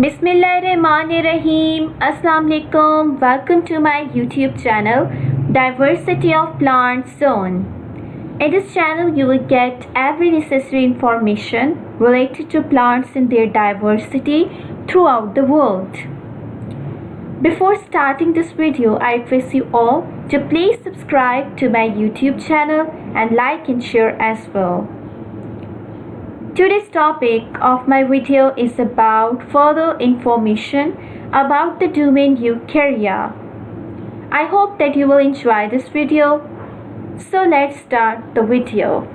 Bismillahirrahmanirrahim. Assalamu alaikum. Welcome to my YouTube channel, Diversity of Plants Zone. In this channel, you will get every necessary information related to plants in their diversity throughout the world. Before starting this video, I request you all to please subscribe to my YouTube channel and like and share as well. Today's topic of my video is about further information about the domain Eukarya. I hope that you will enjoy this video. So let's start the video.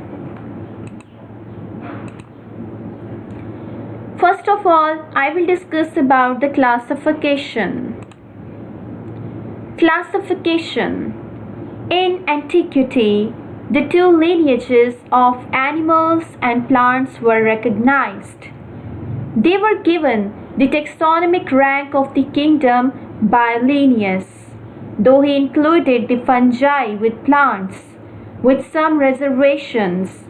First of all, I will discuss about the classification. Classification. In antiquity, the two lineages of animals and plants were recognized. They were given the taxonomic rank of the kingdom by Linnaeus, though he included the fungi with plants, with some reservations.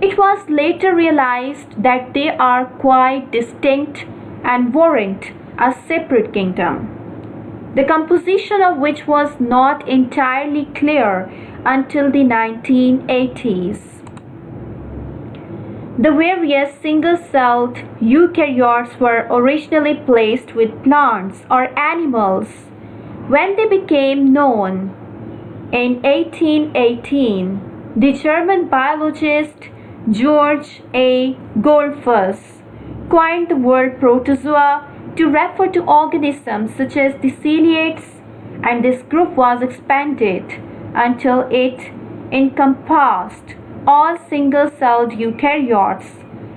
It was later realized that they are quite distinct and warrant a separate kingdom, the composition of which was not entirely clear until the 1980s. The various single-celled eukaryotes were originally placed with plants or animals when they became known. In 1818, the German biologist George A. Goldfuss coined the word protozoa to refer to organisms such as the ciliates, and this group was expanded until it encompassed all single-celled eukaryotes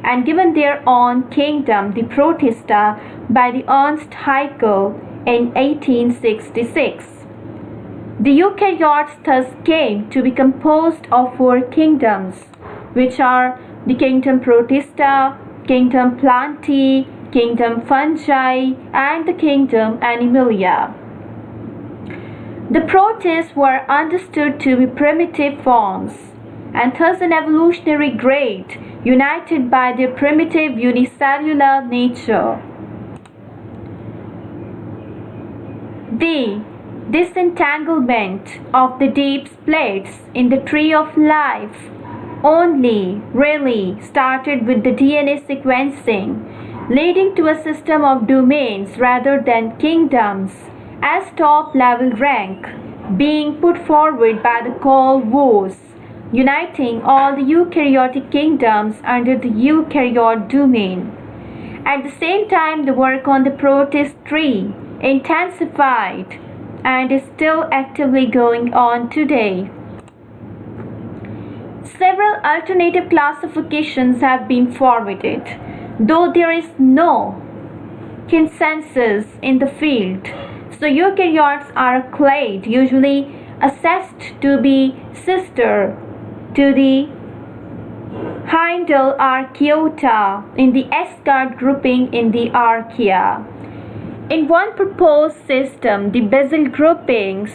and given their own kingdom, the Protista, by the Ernst Haeckel in 1866. The eukaryotes thus came to be composed of four kingdoms, which are the kingdom Protista, kingdom Plantae, kingdom Fungi, and the kingdom Animalia. The protists were understood to be primitive forms, and thus an evolutionary grade united by their primitive unicellular nature. The disentanglement of the deep splits in the tree of life only really started with the DNA sequencing, leading to a system of domains rather than kingdoms as top-level rank being put forward by the Cold Wars, uniting all the eukaryotic kingdoms under the eukaryote domain. At the same time, the work on the protist tree intensified and is still actively going on today. Several alternative classifications have been forwarded, though there is no consensus in the field. So eukaryotes are a clade usually assessed to be sister to the Hindle Archaeota in the S-card grouping in the Archaea. In one proposed system, the basal groupings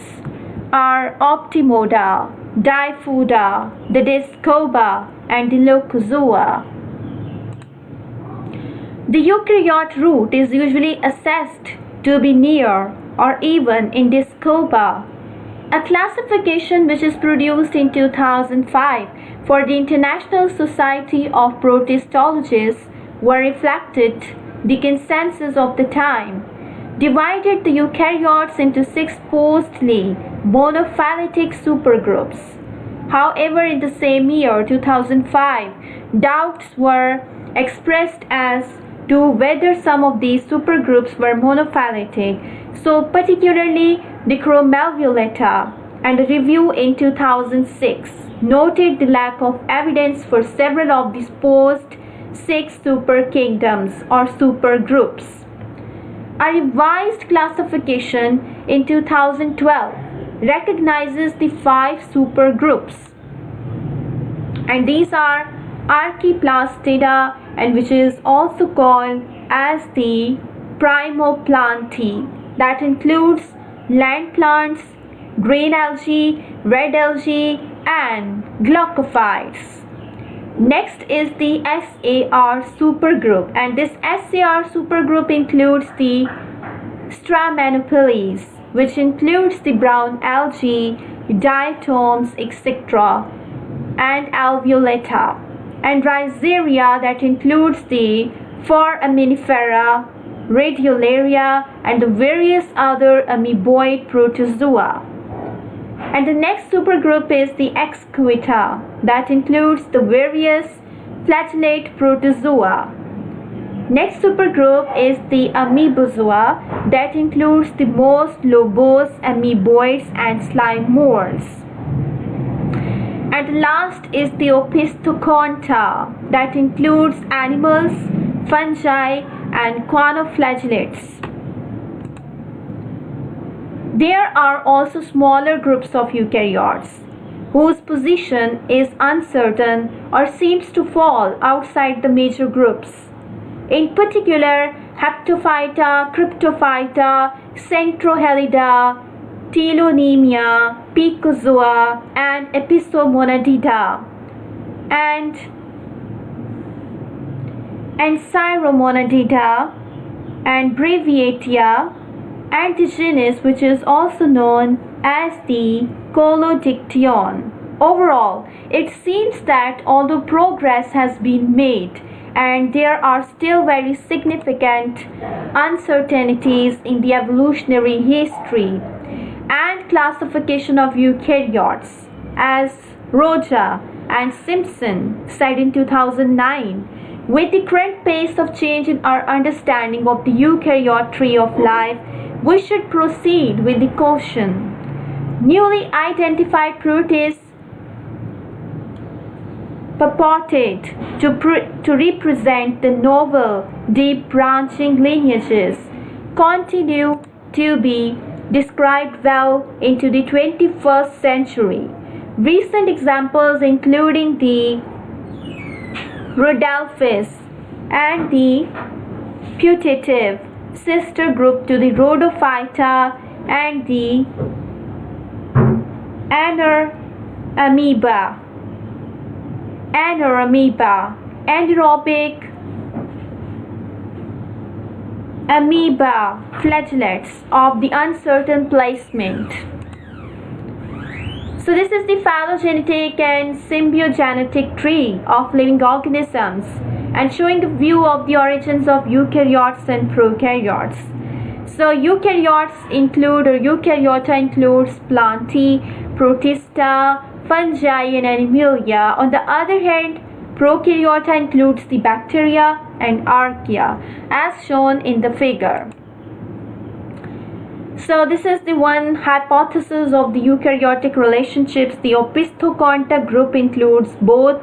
are Optimoda, Difoda, the Discoba, and the Locozoa. The eukaryote root is usually assessed to be near or even in Discoba, a classification which is produced in 2005 for the International Society of Protistologists, where reflected the consensus of the time, divided the eukaryotes into 6 postly monophyletic supergroups. However, in the same year, 2005, doubts were expressed as to whether some of these supergroups were monophyletic, so particularly the Chromalviolata, and a review in 2006 noted the lack of evidence for several of these post-6 superkingdoms or supergroups. A revised classification in 2012 recognizes the 5 supergroups, and these are Archaeplastida, and which is also called as the Primoplantae, that includes land plants, green algae, red algae, and glaucophytes. Next is the Sar Super Group, and this Sar Super Group includes the Stramanopeles, which includes the brown algae, diatoms, etc., and Alveolata, and Rhizaria, that includes the Foraminifera, Radiolaria, and the various other amoeboid protozoa. And the next supergroup is the Excluita, that includes the various flagellate protozoa. Next supergroup is the Amoebozoa, that includes the most lobose amoeboids and slime molds. And last is the Opistoconta, that includes animals, fungi, and quanoflagellates. There are also smaller groups of eukaryotes whose position is uncertain or seems to fall outside the major groups. In particular, Haptophyta, Cryptophyta, Centrohelida, Telonemia, Picozoa, and Episomonadida, and Ensiromonadida, and Breviatia, and the genus which is also known as the Colodiction. Overall, it seems that although progress has been made and there are still very significant uncertainties in the evolutionary history and classification of eukaryotes, as Roja and Simpson said in 2009, with the current pace of change in our understanding of the eukaryote tree of life, we should proceed with the caution. Newly identified protists purported to represent the novel, deep branching lineages continue to be described well into the 21st century. Recent examples including the Rhodolphus and the putative sister group to the Rhodophyta and the Anoramoeba, anaerobic amoeba flagellates of the uncertain placement. So this is the phylogenetic and symbiogenetic tree of living organisms and showing the view of the origins of eukaryotes and prokaryotes. So eukaryotes include, or Eukaryota includes plantae, protista, fungi, and animalia. On the other hand, Prokaryota includes the bacteria and archaea as shown in the figure. So this is the one hypothesis of the eukaryotic relationships. The Opistoconta group includes both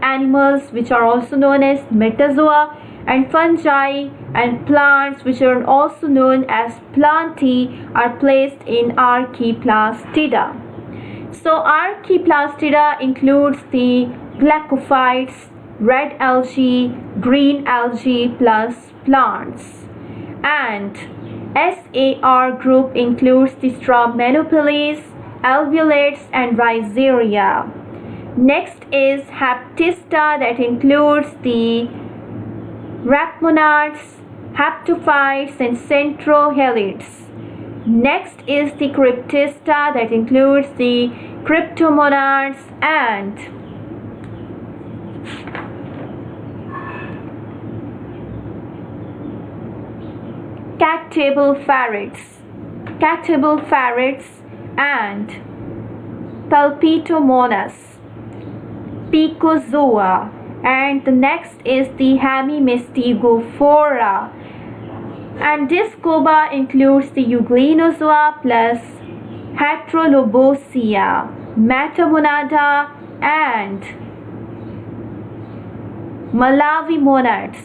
animals, which are also known as metazoa, and fungi, and plants, which are also known as plantae, are placed in Archaeplastida. So Archaeplastida includes the glaucophytes, red algae, green algae plus plants. And SAR group includes the Stramanopeles, alveolates, and Rhizaria. Next is Haptista, that includes the rhapmonads, haptophytes, and centrohelids. Next is the Cryptista, that includes the cryptomonads and cactable ferrets and palpitomonas, picozoa, and the next is the hemimystigophora, and discoba includes the euglenozoa plus heterolobosia, metamonada, and Malavimonads.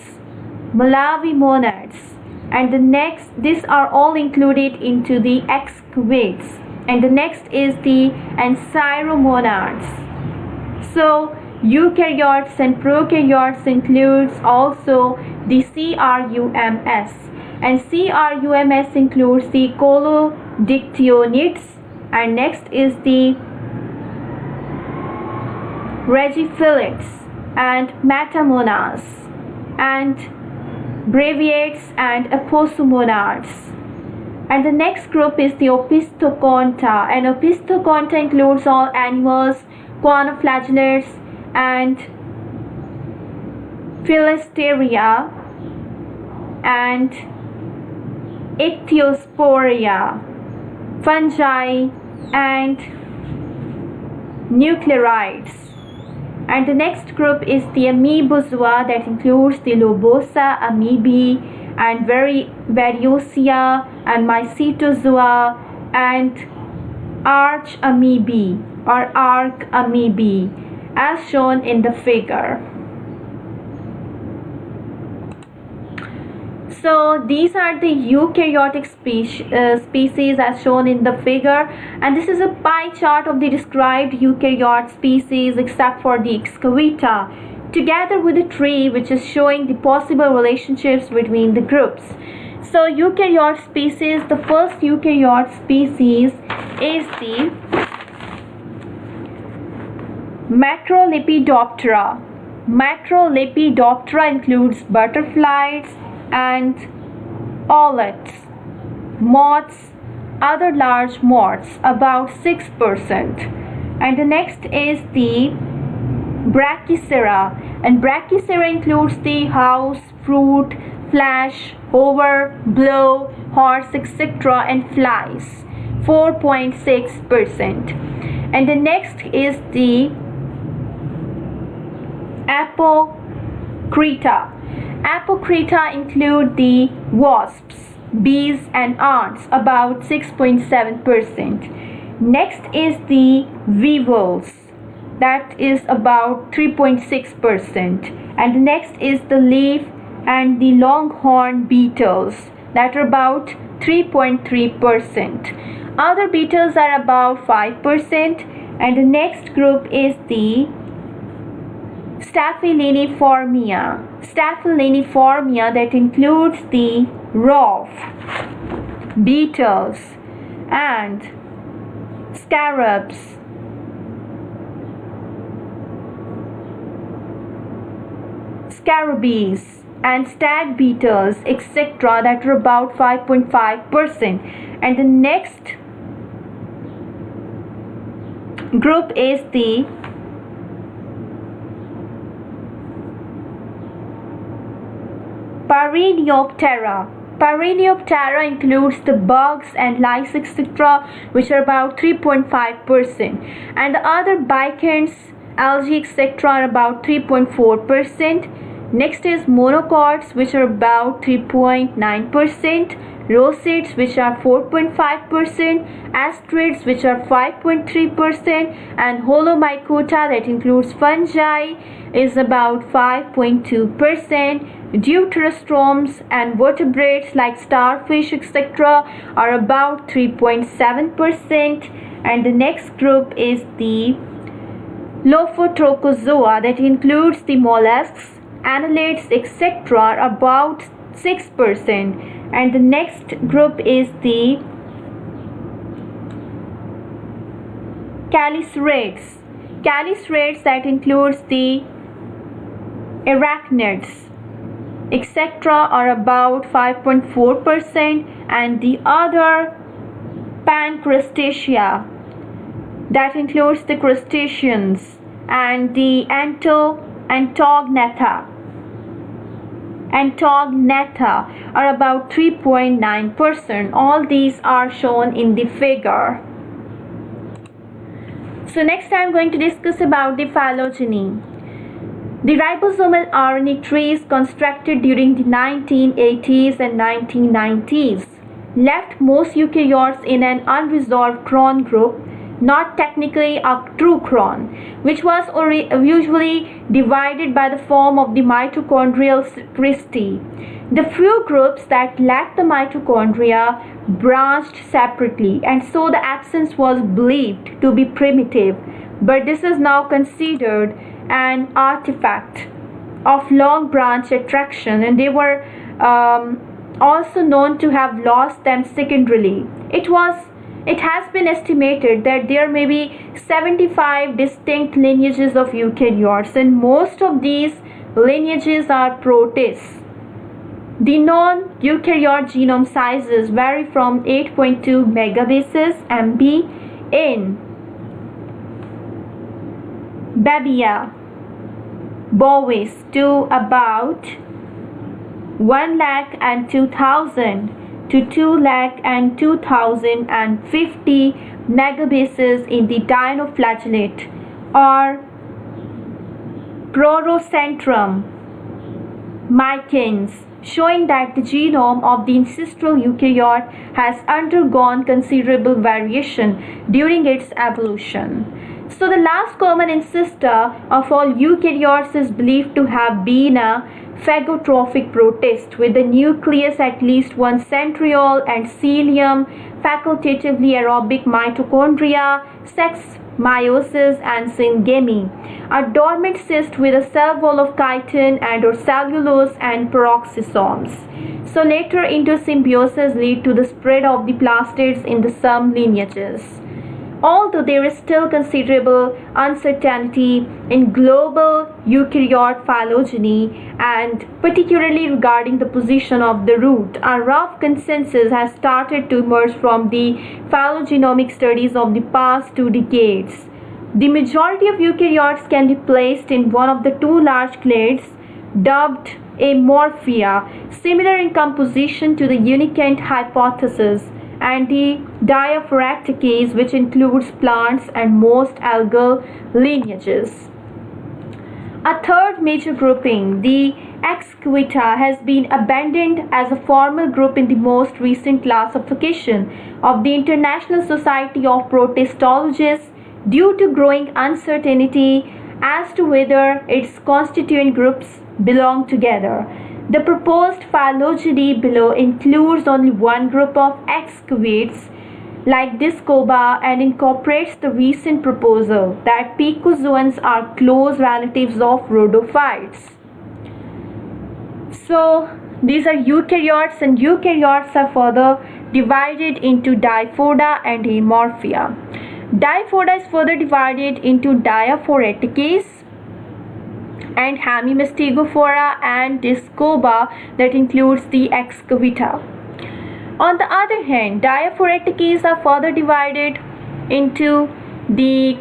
And the next, these are all included into the excavates, and the next is the ensiromonads. So eukaryotes and prokaryotes includes also the CRUMS, and CRUMS includes the colodictyonids, and next is the regiphilids, and metamonas, and breviates and aposomonads. And the next group is the Opistoconta, and Opistoconta includes all animals, quanoflagellates, and Philisteria, and Ichthyosporia, fungi, and nuclearides. And the next group is the Amoebozoa, that includes the Lobosa amoebae and Variosea and Mycetozoa and Archaeamoebae or Archaeamoebae, as shown in the figure. So these are the eukaryotic species as shown in the figure, and this is a pie chart of the described eukaryote species except for the excavita, together with a tree which is showing the possible relationships between the groups. So eukaryote species, the first eukaryote species is the Macrolepidoptera. Macrolepidoptera includes butterflies and owlets, moths, other large moths, about 6%. And the next is the Brachycera, and Brachycera includes the house, fruit, flash, hover, blow, horse, etc. and flies, 4.6%. And the next is the Apocrita. Apocrita include the wasps, bees and ants, about 6.7%. Next is the weevils, that is about 3.6%. And the next is the leaf and the longhorn beetles, that are about 3.3%. Other beetles are about 5%. And the next group is the Staphyliniformia. Staphyliniformia, that includes the rough, beetles and scarabs, scarabees and stag beetles, etc. that are about 5.5%. And the next group is the Paraneoptera. Paraneoptera includes the bugs and lice, etc., which are about 3.5%. And the other bichins, algae, etc., are about 3.4%. Next is monocots, which are about 3.9%. Rosettes, which are 4.5%, astrids, which are 5.3%, and holomycota, that includes fungi, is about 5.2%. Deuterostromes and vertebrates like starfish, etc., are about 3.7%. And the next group is the Lophotrochozoa, that includes the mollusks, annelids, etc., about 6%. And the next group is the Calicerates. Calicerates, that includes the arachnids, etc., are about 5.4%. And the other Pancrustacea, that includes the crustaceans and the Antognatha are about 3.9%. All these are shown in the figure. So next I am going to discuss about the phylogeny. The ribosomal RNA trees constructed during the 1980s and 1990s left most eukaryotes in an unresolved cron group, not technically a true cron, which was usually divided by the form of the mitochondrial cristae. The few groups that lacked the mitochondria branched separately, and so the absence was believed to be primitive, but this is now considered an artifact of long branch attraction, and they were also known to have lost them secondarily. It was it has been estimated that there may be 75 distinct lineages of eukaryotes, and most of these lineages are protists. The non-eukaryote genome sizes vary from 8.2 megabases MB in Babia bovis to about 1,02,000 to 2,02,050 megabases in the dinoflagellate or Prorocentrum micans, showing that the genome of the ancestral eukaryote has undergone considerable variation during its evolution. So the last common ancestor of all eukaryotes is believed to have been a phagotrophic protist with the nucleus at least one centriole and cilium, facultatively aerobic mitochondria, sex meiosis and syngamy, a dormant cyst with a cell wall of chitin and or cellulose and peroxisomes. So later endosymbiosis lead to the spread of the plastids in the some lineages. Although there is still considerable uncertainty in global eukaryote phylogeny and particularly regarding the position of the root, a rough consensus has started to emerge from the phylogenomic studies of the past 2 decades. The majority of eukaryotes can be placed in one of the 2 large clades dubbed amorphia, similar in composition to the Untitled hypothesis, and the Diaphoreticales, which includes plants and most algal lineages. A third major grouping, the Excavita, has been abandoned as a formal group in the most recent classification of the International Society of Protistologists due to growing uncertainty as to whether its constituent groups belong together. The proposed phylogeny below includes only one group of excavates like Discoba and incorporates the recent proposal that picozoans are close relatives of rhodophytes. So these are eukaryotes, and eukaryotes are further divided into diphoda and amorphia. Diphoda is further divided into Diaphoreticales and Hemimastegophora and Discoba that includes the Excavita. On the other hand, Diaphoreticales are further divided into the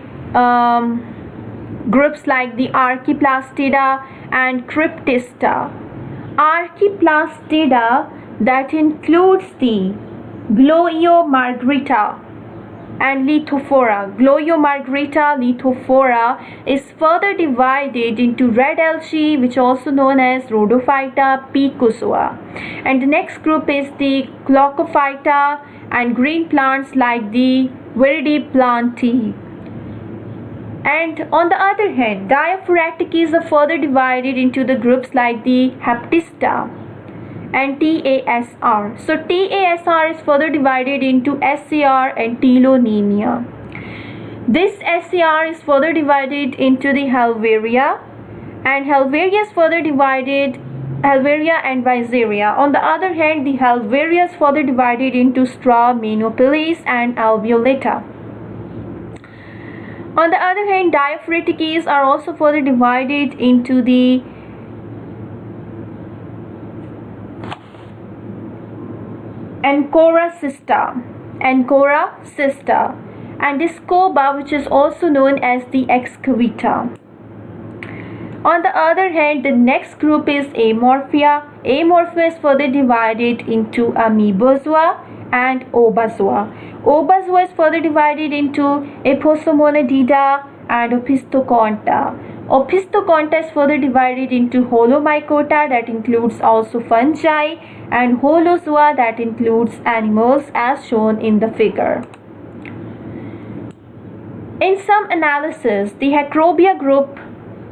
groups like the Archaeplastida and Cryptista. Archaeplastida that includes the Gliomargrita and Lithophora. Gliomargrita lithophora is further divided into red algae, which also known as Rhodophyta picozoa. And the next group is the Glaucophyta and green plants like the Viridiplantae. And on the other hand, Diaphoreticales are further divided into the groups like the Heptista and TASR. So TASR is further divided into SAR and Telonemia. This SAR is further divided into the Halveria, and Halveria is further divided Halveria and Visaria. On the other hand, the Halveria is further divided into Straminopiles and Alveolata. On the other hand, Diaphoreticales are also further divided into the Ancora cysta, and Discoba, which is also known as the Excavita. On the other hand, the next group is Amorphia. Amorphia is further divided into Amoebozoa and Obazoa. Obazoa is further divided into Eposomonadida and Opistoconta. Opistoconta is further divided into Holomycota, that includes also fungi, and Holozoa, that includes animals, as shown in the figure. In some analysis, the Heterobia group,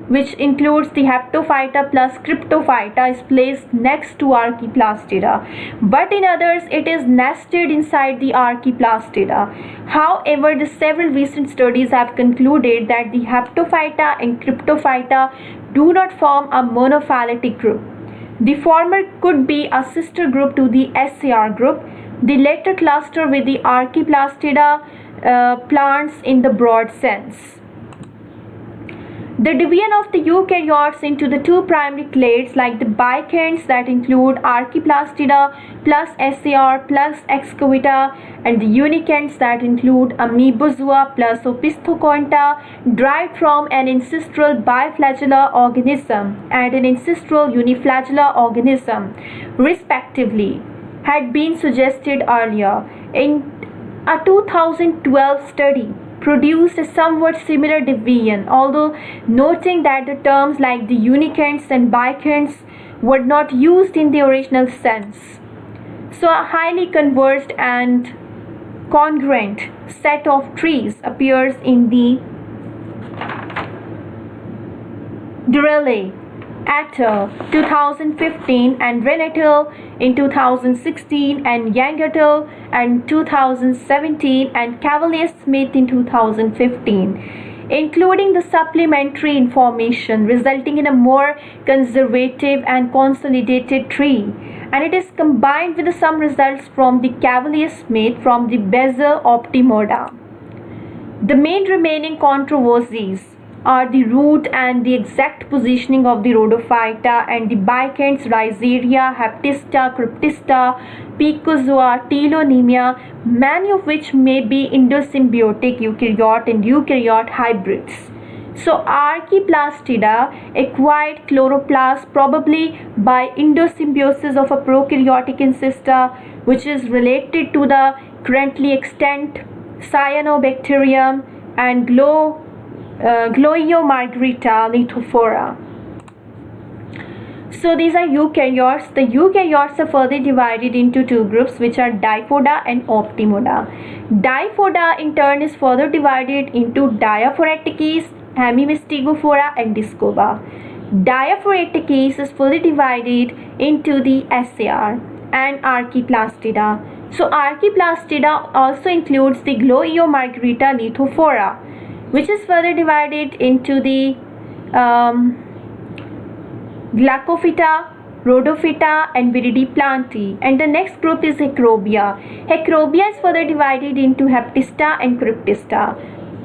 which includes the Heptophyta plus Cryptophyta, is placed next to Archaeplastida, but in others it is nested inside the Archaeplastida. However, the several recent studies have concluded that the Heptophyta and Cryptophyta do not form a monophyletic group. The former could be a sister group to the SAR group, The latter cluster with the Archaeplastida plants in the broad sense. The division of the eukaryotes into the two primary clades like the bicands that include Archaeplastida plus Sar plus Excavita and the unicands that include Amoebozoa plus Opistoconta derived from an ancestral biflagellar organism and an ancestral uniflagellar organism respectively had been suggested earlier. In a 2012 study produced a somewhat similar division, although noting that the terms like the unicands and bicands were not used in the original sense. So a highly converged and congruent set of trees appears in the Durrell et al. 2015 and Wren et al. in 2016 and Yang et al. in 2017 and Cavalier-Smith in 2015, including the supplementary information resulting in a more conservative and consolidated tree, and it is combined with some results from the Cavalier-Smith from the basal optimoda. The main remaining controversies are the root and the exact positioning of the rhodophyta and the bicands Rhizaria, Heptista, Cryptista, Picozoa, Telonemia, many of which may be endosymbiotic eukaryote and eukaryote hybrids. So Archaeplastida acquired chloroplast probably by endosymbiosis of a prokaryotic ancestor which is related to the currently extant Cyanobacterium and Gloeomargarita lithophora. So these are eukaryotes. The eukaryotes are further divided into two groups which are diphoda and optimoda. Diphoda in turn is further divided into Diaphoretices, Hemimystigofora and Discoba. Diaphoretices is fully divided into the Sar and Archaeplastida. So Archaeplastida also includes the Gloeomargarita lithophora, which is further divided into the Glaucophyta, Rhodophyta and Viridiplanti, and the next group is Hecrobia. Hecrobia is further divided into Heptista and Cryptista.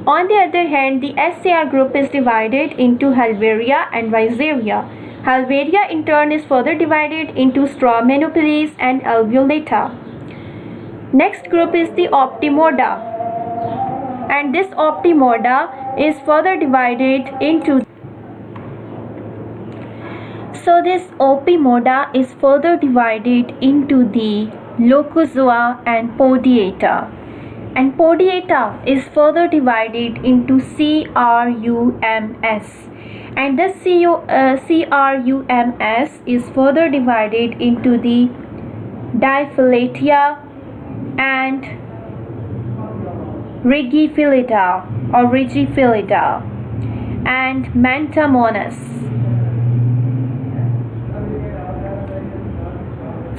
On the other hand, the Sar group is divided into Halvaria and Rhizaria. Halvaria in turn is further divided into Stramenopeles and Alveolata. Next group is the Optimoda, and this Optimoda is further divided into the Locozoa and Podiata, and Podiata is further divided into CRUMS, and this CRUMS is further divided into the Diphylletia and Rigiphyllida and Mantamonas.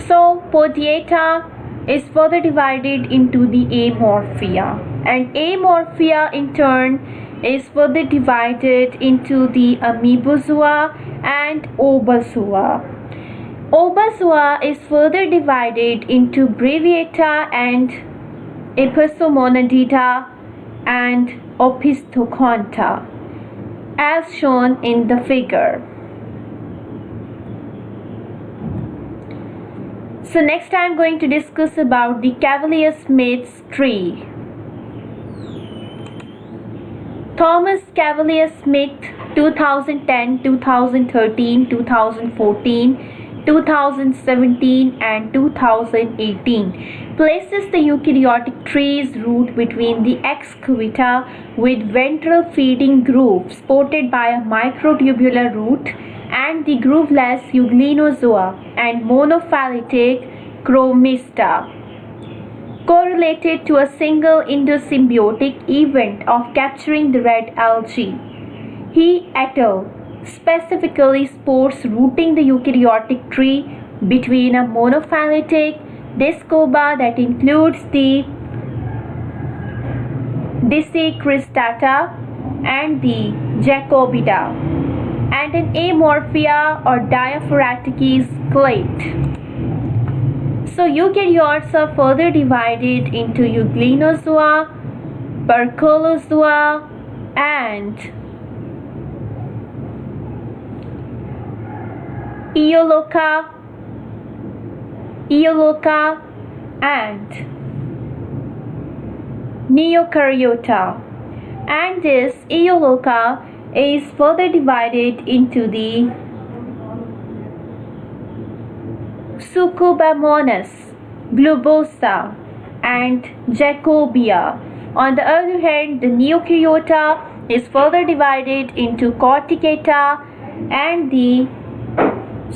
So Podiata is further divided into the Amorphia, and Amorphia in turn is further divided into the Amoebozoa and Obazoa. Obazoa is further divided into Breviata and Episomonadida and Opistoconta, as shown in the figure. So next I am going to discuss about the Cavalier-Smith's tree. Thomas Cavalier-Smith 2010, 2013, 2014, 2017 and 2018 places the eukaryotic tree's root between the excavita with ventral feeding groove supported by a microtubular root and the grooveless Euglenozoa and monophyletic Chromista, correlated to a single endosymbiotic event of capturing the red algae. He et al. Specifically supports rooting the eukaryotic tree between a monophyletic Discoba that includes the Dicycristata and the Jacobida, and an Amorphia or Diaphoretices clade. So eukaryotes are further divided into euglenozoa, percolozoa, and eoloca, and Neokaryota. And this eoloca is further divided into the Succubamonas, globosa, and Jacobia. On the other hand, the Neokaryota is further divided into Corticata and the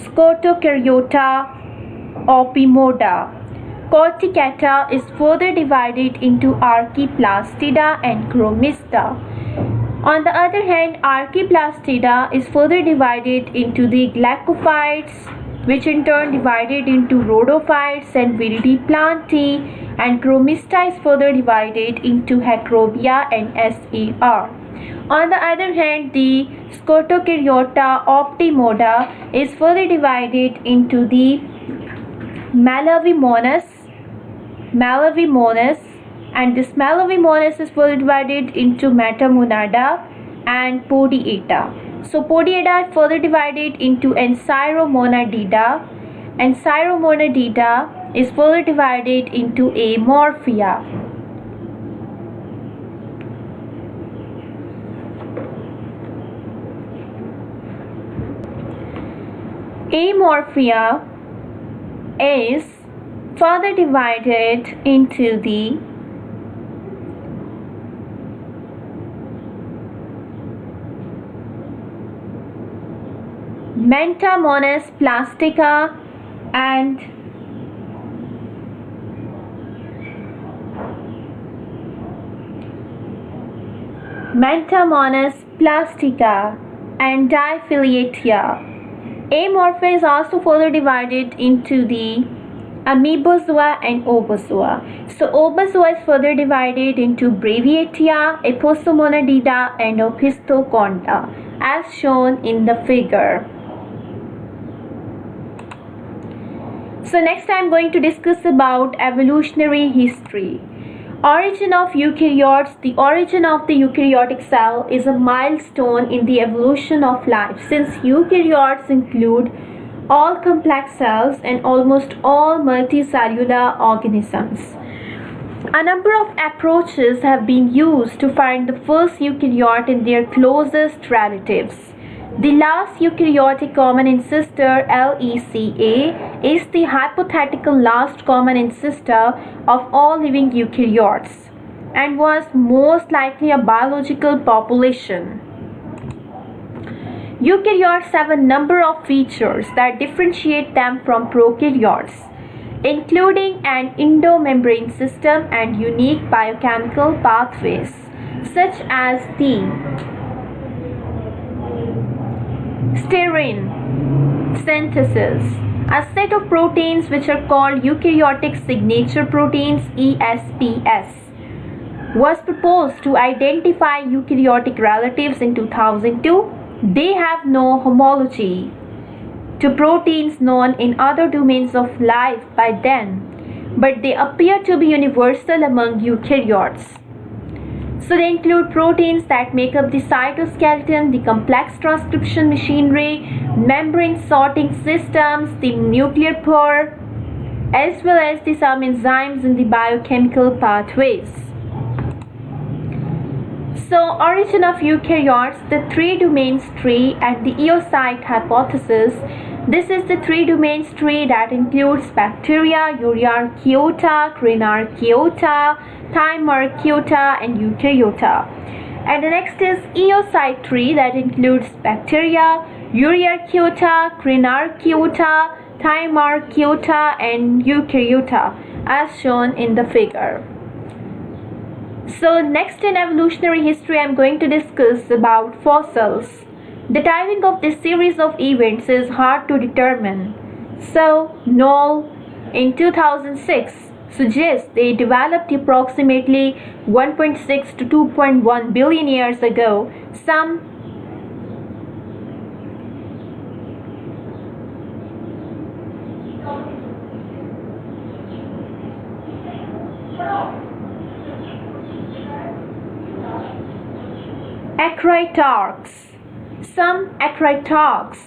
Scotokaryota opimoda. Corticata is further divided into Archaeplastida and Chromista. On the other hand, Archaeplastida is further divided into the Glaucophytes, which in turn divided into Rhodophytes and Viridiplanti, and Chromista is further divided into Hecrobia and Ser. On the other hand, the Scotokaryota optimoda is further divided into the Malavimonas, and this Malavimonas is further divided into Metamonada and Podiata. So Podiata is further divided into Ensiromonadida, and Ensiromonadida is further divided into Amorphia. Amorphia is further divided into the Mentamonas plastica and Diphyleatia. Amorphia is also further divided into the Amoebozoa and Obozoa. So Obozoa is further divided into Breviatia, Eposomonadida, and Opistoconta, as shown in the figure. So next I am going to discuss about evolutionary history. Origin of eukaryotes. The origin of the eukaryotic cell is a milestone in the evolution of life, since eukaryotes include all complex cells and almost all multicellular organisms. A number of approaches have been used to find the first eukaryote and their closest relatives. The last eukaryotic common ancestor, LECA, is the hypothetical last common ancestor of all living eukaryotes and was most likely a biological population. Eukaryotes have a number of features that differentiate them from prokaryotes, including an Indo-Membrane system and unique biochemical pathways, such as the serine synthesis. A set of proteins which are called eukaryotic signature proteins, ESPS, was proposed to identify eukaryotic relatives in 2002. They have no homology to proteins known in other domains of life by then, but they appear to be universal among eukaryotes. So they include proteins that make up the cytoskeleton, the complex transcription machinery, membrane sorting systems, the nuclear pore, as well as some enzymes in the biochemical pathways. So origin of eukaryotes, the three domains tree and the Eukaryotic hypothesis. This is the three domains tree that includes bacteria, Eukaryote, Cronocyte, Chimeric and Eukaryota. And the next is Eocyte tree that includes bacteria, Eukaryote, Cronocyte, Chimeric and Eukaryota, as shown in the figure. So next in evolutionary history, I am going to discuss about fossils. The timing of this series of events is hard to determine. So Knoll in 2006 suggests they developed approximately 1.6 to 2.1 billion years ago. Some Acritarchs. Some acritarchs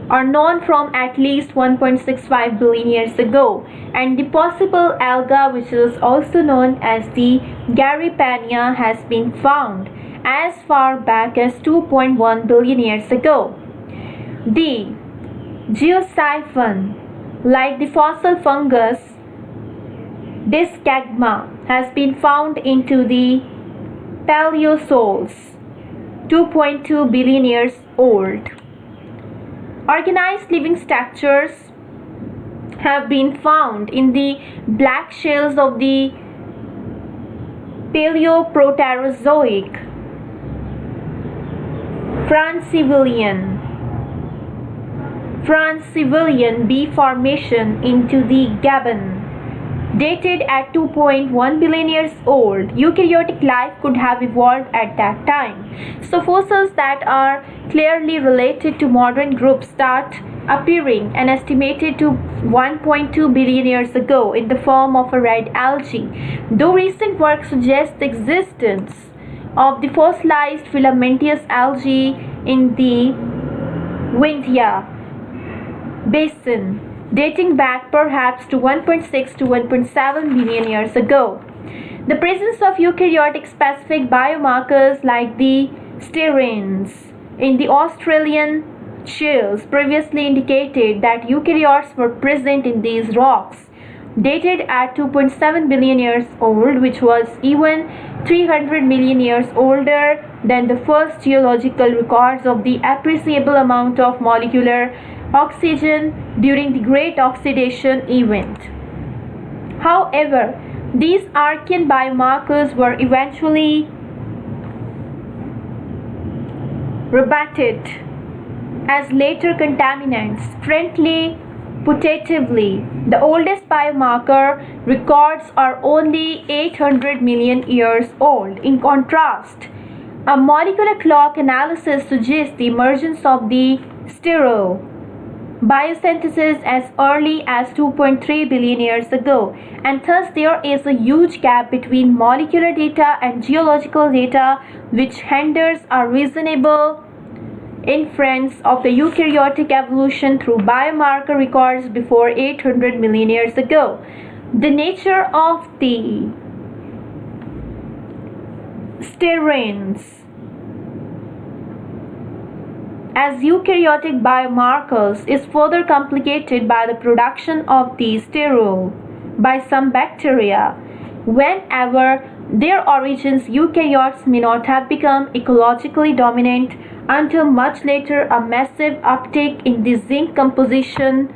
are known from at least 1.65 billion years ago, and the possible alga, which is also known as the Garipania, has been found as far back as 2.1 billion years ago. The geosiphon, like the fossil fungus Discagma, has been found into the Paleosols, 2.2 billion years old. Organized living structures have been found in the black shells of the Paleoproterozoic Francivilian B formation into the Gabon, dated at 2.1 billion years old. Eukaryotic life could have evolved at that time. So fossils that are clearly related to modern groups start appearing and estimated to 1.2 billion years ago in the form of a red algae, though recent work suggests the existence of the fossilized filamentous algae in the Vindhya Basin, dating back perhaps to 1.6 to 1.7 billion years ago. The presence of eukaryotic specific biomarkers like the sterins in the Australian shells previously indicated that eukaryotes were present in these rocks, dated at 2.7 billion years old, which was even 300 million years older than the first geological records of the appreciable amount of molecular oxygen during the Great Oxidation event. However, these Archean biomarkers were eventually rebutted as later contaminants. Currently, putatively, the oldest biomarker records are only 800 million years old. In contrast, a molecular clock analysis suggests the emergence of the sterol biosynthesis as early as 2.3 billion years ago, and thus there is a huge gap between molecular data and geological data, which hinders a reasonable inference of the eukaryotic evolution through biomarker records before 800 million years ago. The nature of the sterins as eukaryotic biomarkers is further complicated by the production of the sterol by some bacteria. Whenever their origins, eukaryotes may not have become ecologically dominant until much later. A massive uptake in the zinc composition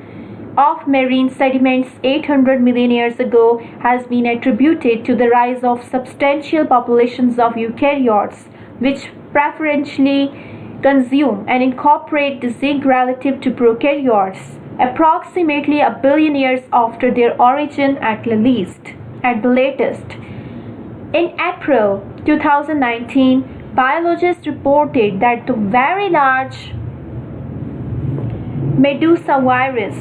of marine sediments 800 million years ago has been attributed to the rise of substantial populations of eukaryotes, which preferentially consume and incorporate the zinc relative to prokaryotes, approximately a billion years after their origin at the latest. In April 2019, biologists reported that the very large Medusa virus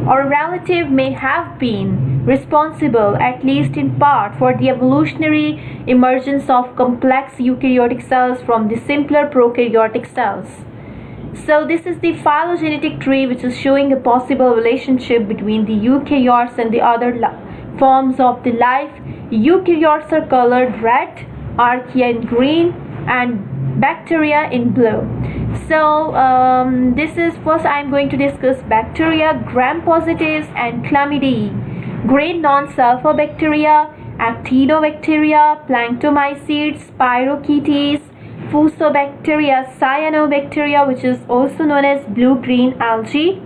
or relative may have been responsible, at least in part, for the evolutionary emergence of complex eukaryotic cells from the simpler prokaryotic cells. So this is the phylogenetic tree, which is showing a possible relationship between the eukaryotes and the other forms of the life. Eukaryotes are colored red, Archaea in green, and bacteria in blue. So this is first I am going to discuss bacteria, gram-positives and chlamydia, grade non-sulfur bacteria, actinobacteria, planktomycetes, spirochetes, fusobacteria, cyanobacteria, which is also known as blue-green algae,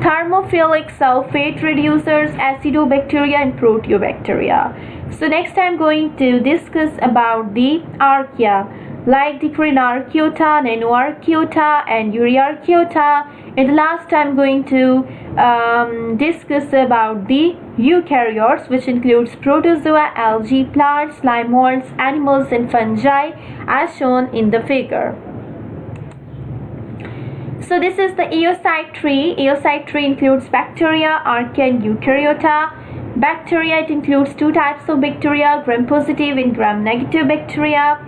thermophilic sulfate reducers, acidobacteria, and proteobacteria. So next I'm going to discuss about the Archaea, like the Cronocyte, Nanoarchaeota, and Eukaryote. And the last I'm going to discuss about the eukaryotes, which includes protozoa, algae, plants, slime molds, animals, and fungi, as shown in the figure. So this is the eocyte tree. Eocyte tree includes bacteria, Archaea, and Eukaryota. Bacteria, it includes two types of bacteria, gram-positive and gram-negative bacteria.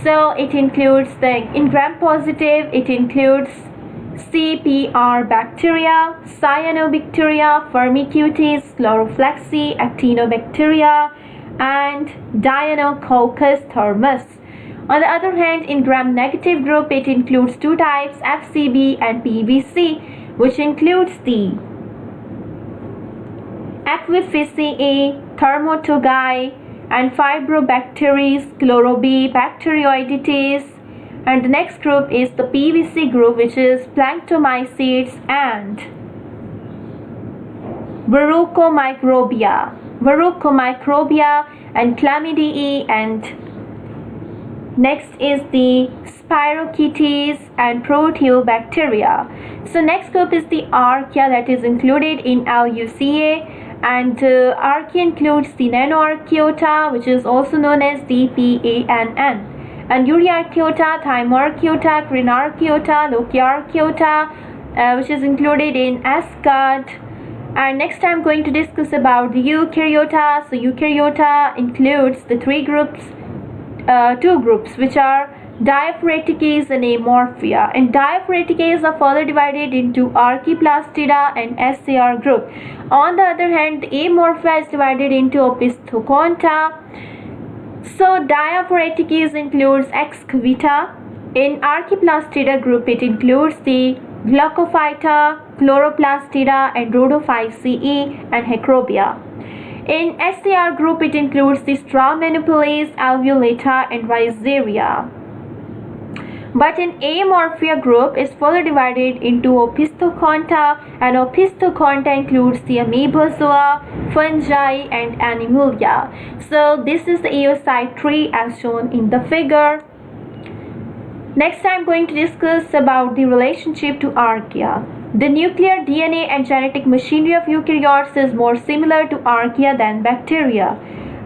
So it includes in gram-positive, it includes CPR bacteria, cyanobacteria, Firmicutes, Chloroflexi, Actinobacteria, and Deinococcus thermus. On the other hand, in gram-negative group, it includes two types, FCB and PVC, which includes the Equifaceae, Thermotogae, and Fibrobacteries, Chlorobacterioidetes. And the next group is the PVC group, which is Planktomycetes and Verrucomicrobia and Chlamydiae, and next is the Spirochetes and Proteobacteria. So next group is the Archaea, that is included in LUCA, and Archaea includes the Nanoarchaeota, which is also known as DPANN, and Eukaryote, Thymarchaeota, Crenarchaeota, Lokiarchaeota, which is included in ASCAD. And next I'm going to discuss about the Eukaryota. So Eukaryota includes the two groups, which are Diaphoreticales and Amorphia. And Diaphoreticales are further divided into Archaeplastida and SAR group. On the other hand, the Amorphia is divided into Opistoconta. So Diaphoreticales includes Excavita. In Archaeplastida group, it includes the Glaucophyta, Chloroplastida, and Rhodophyceae and Hecrobia. In SAR group, it includes the Stramenopolis, Alveolata, and Rhizaria. But in Amorphia group is further divided into Opistoconta, and Opistoconta includes the Amoebozoa, Fungi, and Animalia. So this is the eocyte tree as shown in the figure. Next I'm going to discuss about the relationship to Archaea. The nuclear DNA and genetic machinery of eukaryotes is more similar to Archaea than bacteria,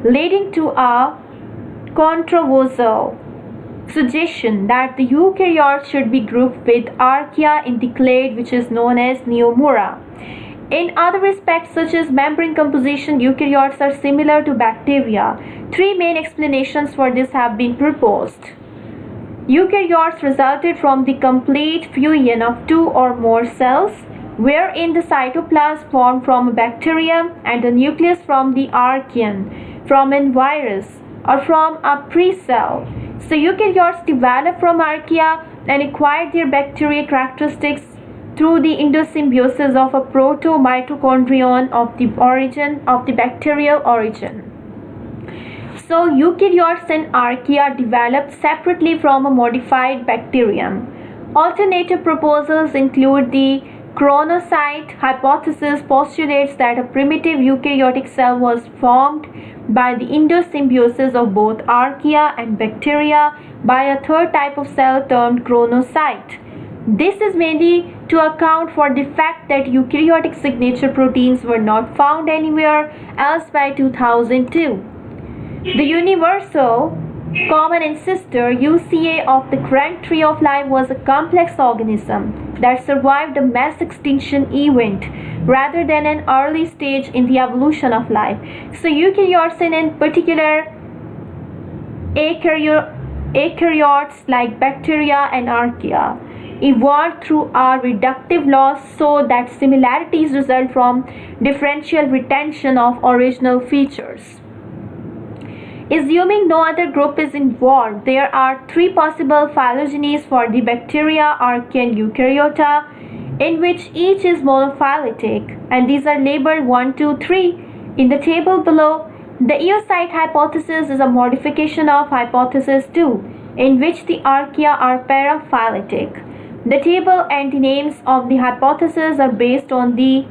leading to a controversial suggestion that the eukaryotes should be grouped with Archaea in the clade which is known as Neomora. In other respects, such as membrane composition, eukaryotes are similar to bacteria. Three main explanations for this have been proposed. Eukaryotes resulted from the complete fusion of two or more cells, wherein the cytoplasm formed from a bacterium and the nucleus from the archaean, from a virus, or from a pre-cell. So eukaryotes developed from Archaea and acquired their bacterial characteristics through the endosymbiosis of a proto-mitochondrion of the bacterial origin. So eukaryotes and Archaea developed separately from a modified bacterium. Alternative proposals include the Cronocyte Hypothesis postulates that a primitive eukaryotic cell was formed by the endosymbiosis of both Archaea and bacteria by a third type of cell termed chronocyte. This is mainly to account for the fact that eukaryotic signature proteins were not found anywhere else by 2002. The universal common ancestor UCA of the current tree of life was a complex organism that survived a mass extinction event rather than an early stage in the evolution of life. So eukaryotes and in particular eukaryotes like bacteria and Archaea evolved through a reductive loss, so that similarities result from differential retention of original features. Assuming no other group is involved, there are three possible phylogenies for the bacteria, Archaea and Eukaryota, in which each is monophyletic, and these are labeled 1, 2, 3 in the table below. The eocyte hypothesis is a modification of hypothesis 2, in which the Archaea are paraphyletic. The table and the names of the hypothesis are based on the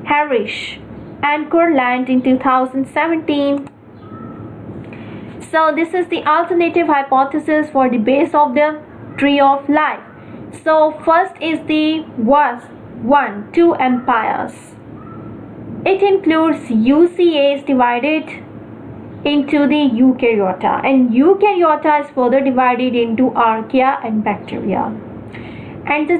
Harish and Kurland in 2017. So this is the alternative hypothesis for the base of the tree of life. So first is the 2 empires. It includes UCAs divided into the Eukaryota, and Eukaryota is further divided into Archaea and bacteria. And the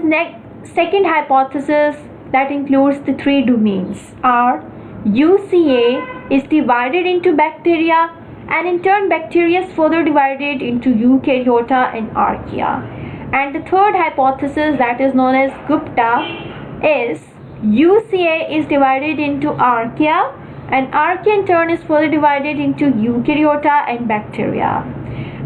second hypothesis that includes the three domains are UCA is divided into bacteria And in turn, bacteria is further divided into Eukaryota and Archaea. And the third hypothesis, that is known as Gupta, is UCA is divided into Archaea, and Archaea in turn is further divided into Eukaryota and bacteria.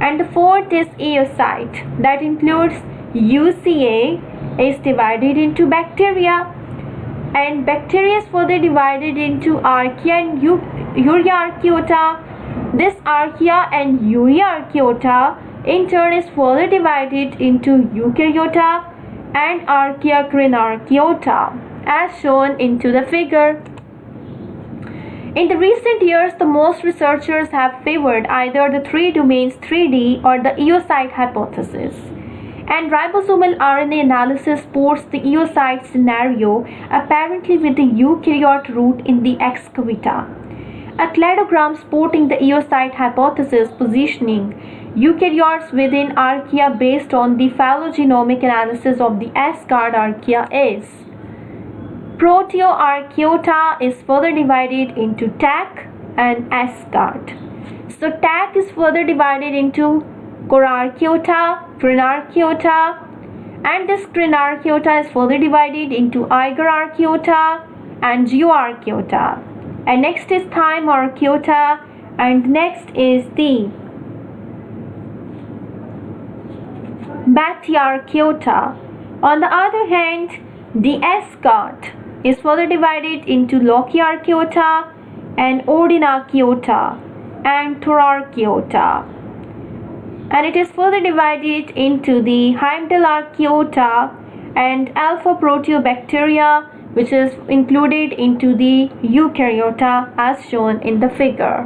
And the fourth is Eocyte, that includes UCA is divided into bacteria, and bacteria is further divided into Archaea and Eukaryote. This Archaea and Eukaryote in turn is further divided into Eukaryota and Archaea Cronocyte, as shown into the figure. In the recent years, the most researchers have favored either the three domains 3D or the Eocyte hypothesis. And ribosomal RNA analysis supports the Eocyte scenario, apparently with the eukaryote root in the excavita. A cladogram supporting the Eocyte hypothesis positioning eukaryotes within Archaea based on the phylogenomic analysis of the S-card Archaea is: Prokaryote is further divided into TAC and S-card. So TAC is further divided into Prokaryote, Cronocyte, and this Cronocyte is further divided into Eukaryote and Eukaryote. And next is Archaea, and next is the Archaeota. On the other hand, the S-card is further divided into Archaeota and Archaeota and Archaeota. And it is further divided into the Archaeota and alpha proteobacteria, which is included into the Eukaryota as shown in the figure.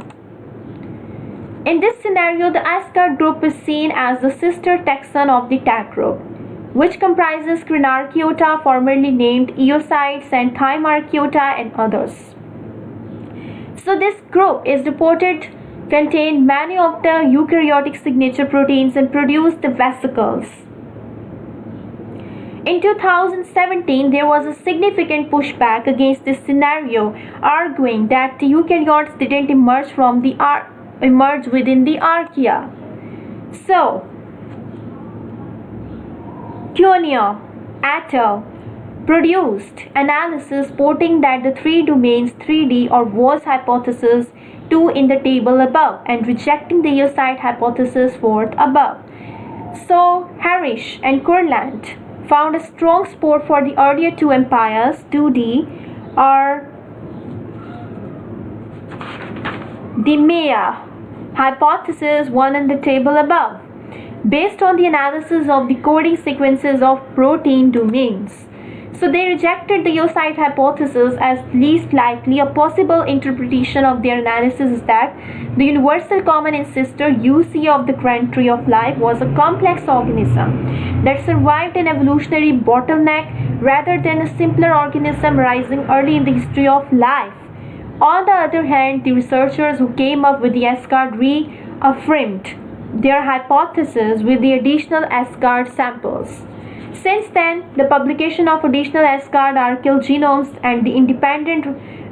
In this scenario, the S-card group is seen as the sister taxon of the TAC group, which comprises Cronocyte, formerly named Eocytes, and Archaeota and others. So this group is reported contain many of the eukaryotic signature proteins and produce the vesicles. In 2017, there was a significant pushback against this scenario, arguing that the eukaryotes didn't emerge within the Archaea. So, Colonial et al. Produced analysis supporting that the three domains 3D or WOS hypothesis 2 in the table above and rejecting the Eocyte hypothesis 4th above. So, Harish and Kurland found a strong support for the earlier two empires 2D or the Maya hypothesis 1 in the table above, based on the analysis of the coding sequences of protein domains. So they rejected the Eocyte hypothesis as least likely. A possible interpretation of their analysis is that the universal common ancestor UC of the current tree of life was a complex organism that survived an evolutionary bottleneck rather than a simpler organism rising early in the history of life. On the other hand, the researchers who came up with the S-card reaffirmed their hypothesis with the additional S-card samples. Since then, the publication of additional S-card archaeal genomes and the independent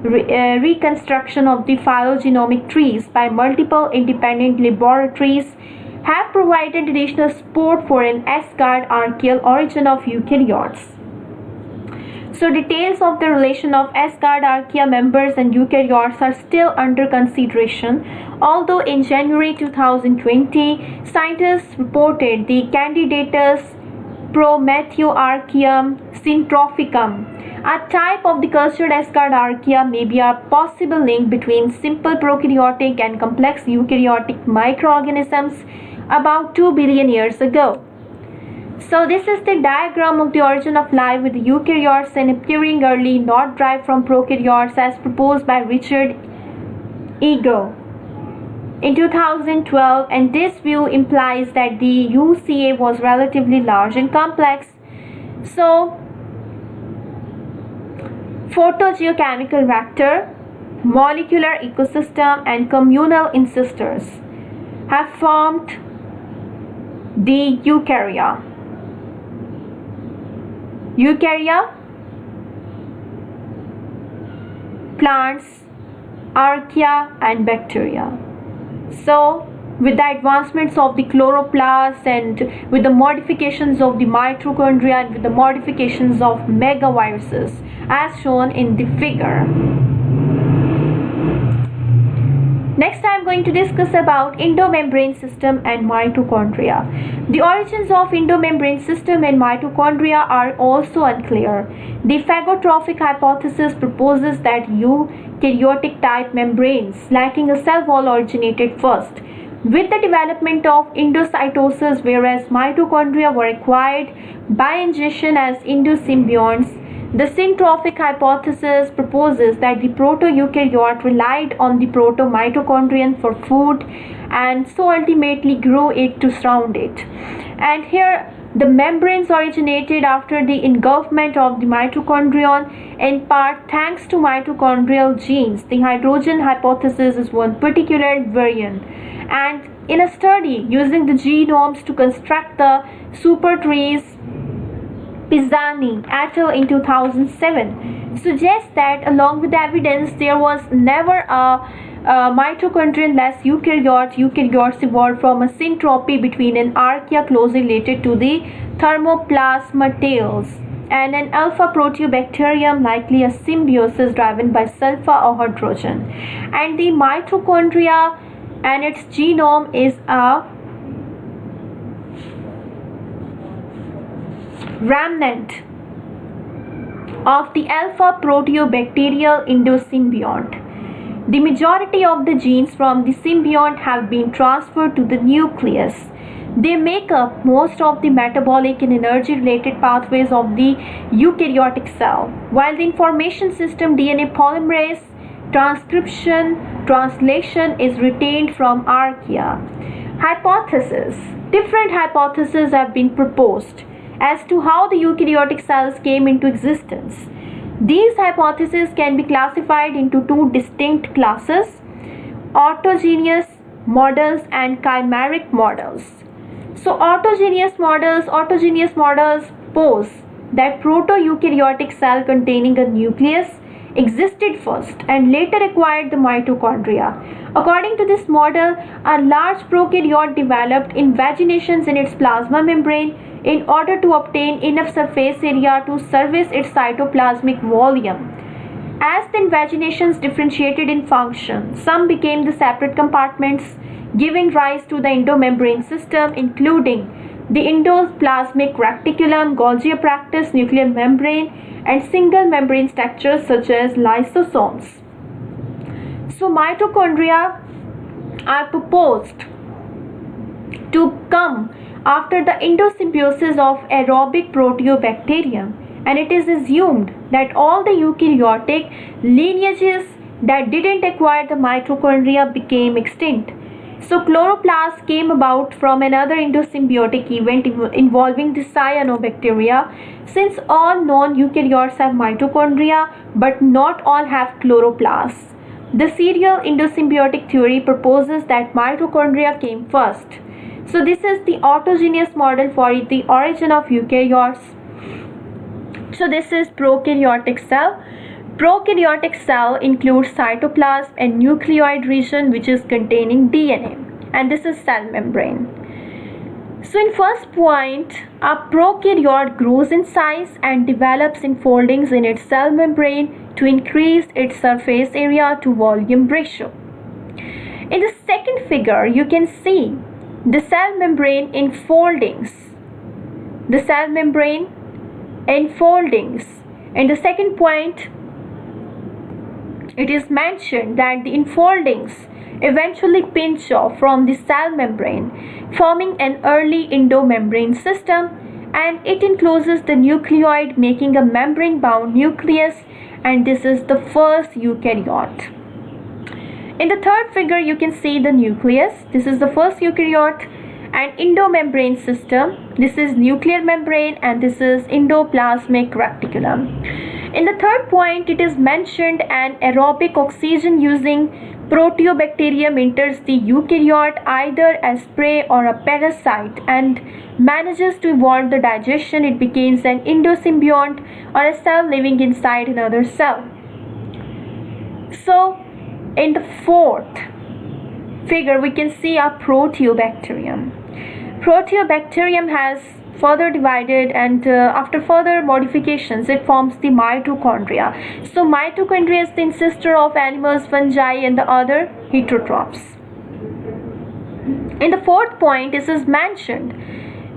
reconstruction of the phylogenomic trees by multiple independent laboratories have provided additional support for an S-card archaeal origin of eukaryotes. So details of the relation of S-card Archaea members and eukaryotes are still under consideration, although in January 2020, scientists reported the candidatus Prometheoarchaeum syntrophicum, a type of the cultured S-card Archaea, may be a possible link between simple prokaryotic and complex eukaryotic microorganisms about 2 billion years ago. So this is the diagram of the origin of life with eukaryotes and appearing early, not derived from prokaryotes as proposed by Richard Ego in 2012, and this view implies that the UCA was relatively large and complex. So photogeochemical vector, molecular ecosystem, and communal ancestors have formed the Eukarya. Eukarya, plants, Archaea, and bacteria. So with the advancements of the chloroplasts and with the modifications of the mitochondria and with the modifications of megaviruses as shown in the figure. Next, I am going to discuss about Indo-Membrane system and mitochondria. The origins of Indo-Membrane system and mitochondria are also unclear. The Phagotrophic hypothesis proposes that eukaryotic type membranes lacking a cell wall originated first, with the development of endocytosis, whereas mitochondria were acquired by ingestion as endosymbionts. The Syntropic hypothesis proposes that the proto-eukaryote relied on the proto-mitochondrion for food and so ultimately grew it to surround it. And here the membranes originated after the engulfment of the mitochondrion, in part thanks to mitochondrial genes. The hydrogen hypothesis is one particular variant. And in a study using the genomes to construct the super trees, Pisani et al. In 2007 suggests that along with the evidence there was never a mitochondrion-less eukaryote. Eukaryotes evolved from a syntropy between an archaea closely related to the thermoplasma tails and an alpha proteobacterium, likely a symbiosis driven by sulfur or hydrogen. And the mitochondria and its genome is a remnant of the alpha proteobacterial endosymbiont. The majority of the genes from the symbiont have been transferred to the nucleus. They make up most of the metabolic and energy related pathways of the eukaryotic cell, while the information system, DNA polymerase, transcription, translation is retained from Archaea. Hypothesis. Different hypotheses have been proposed as to how the eukaryotic cells came into existence. These hypotheses can be classified into two distinct classes: autogenous models and chimeric models. So autogenous models pose that proto-eukaryotic cell containing a nucleus existed first and later acquired the mitochondria. According to this model, a large prokaryote developed invaginations in its plasma membrane in order to obtain enough surface area to service its cytoplasmic volume. As the invaginations differentiated in function, some became the separate compartments, giving rise to the endomembrane system, including the endoplasmic reticulum, Golgi apparatus, nuclear membrane, and single membrane structures such as lysosomes. So mitochondria are proposed to come after the endosymbiosis of aerobic proteobacterium, and it is assumed that all the eukaryotic lineages that didn't acquire the mitochondria became extinct. So chloroplasts came about from another endosymbiotic event involving the cyanobacteria. Since all known eukaryotes have mitochondria but not all have chloroplasts, the serial endosymbiotic theory proposes that mitochondria came first. So this is the autogenous model for the origin of eukaryotes. So this is prokaryotic cell. Prokaryotic cell includes cytoplasm and nucleoid region which is containing DNA, and this is cell membrane. So in first point, a prokaryote grows in size and develops enfoldings in its cell membrane to increase its surface area to volume ratio. In the second figure, you can see the cell membrane enfoldings. The cell membrane enfoldings. In the second point, it is mentioned that the enfoldings eventually pinch off from the cell membrane, forming an early endomembrane system, and it encloses the nucleoid, making a membrane-bound nucleus, and this is the first eukaryote. In the third figure, you can see the nucleus. This is the first eukaryote, and endomembrane system. This is nuclear membrane, and this is endoplasmic reticulum. In the third point, it is mentioned an aerobic oxygen using proteobacterium enters the eukaryote either as prey or a parasite and manages to evolve the digestion. It becomes an endosymbiont or a cell living inside another cell. So in the fourth figure, we can see a proteobacterium. Proteobacterium has further divided, and after further modifications it forms the mitochondria. So mitochondria is the ancestor of animals, fungi and the other heterotrophs. In the fourth point, this is mentioned,